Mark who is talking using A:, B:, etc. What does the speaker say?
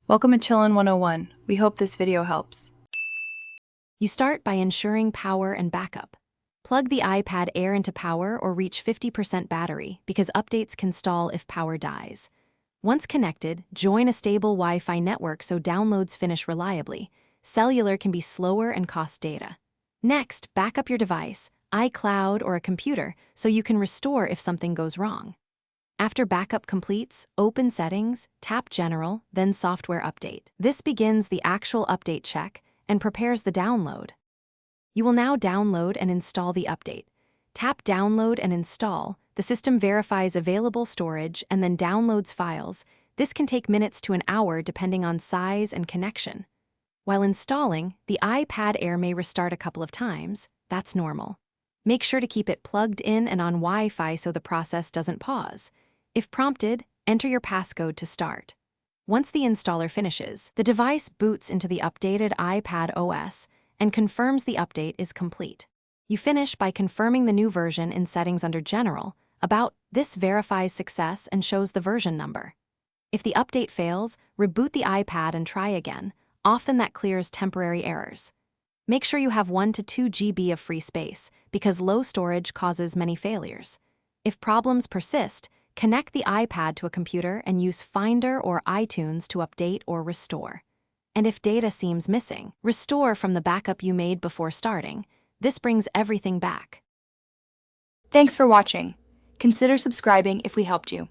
A: Welcome to Chillin' 101. We hope this video helps.
B: You start by ensuring power and backup. Plug the iPad Air into power or reach 50% battery because updates can stall if power dies. Once connected, join a stable Wi-Fi network so downloads finish reliably. Cellular can be slower and cost data. Next, back up your device, iCloud or a computer, so you can restore if something goes wrong. After backup completes, open Settings, tap General, then Software Update. This begins the actual update check and prepares the download. You will now download and install the update. Tap Download and Install. The system verifies available storage and then downloads files. This can take minutes to an hour depending on size and connection. While installing, the iPad Air may restart a couple of times. That's normal. Make sure to keep it plugged in and on Wi-Fi so the process doesn't pause. If prompted, enter your passcode to start. Once the installer finishes, the device boots into the updated iPad OS and confirms the update is complete. You finish by confirming the new version in Settings under General. About this verifies success and shows the version number. If the update fails, reboot the iPad and try again. Often that clears temporary errors. Make sure you have 1 to 2 GB of free space because low storage causes many failures. If problems persist, connect the iPad to a computer and use Finder or iTunes to update or restore. And if data seems missing, restore from the backup you made before starting. This brings everything back.
C: Thanks for watching. Consider subscribing if we helped you.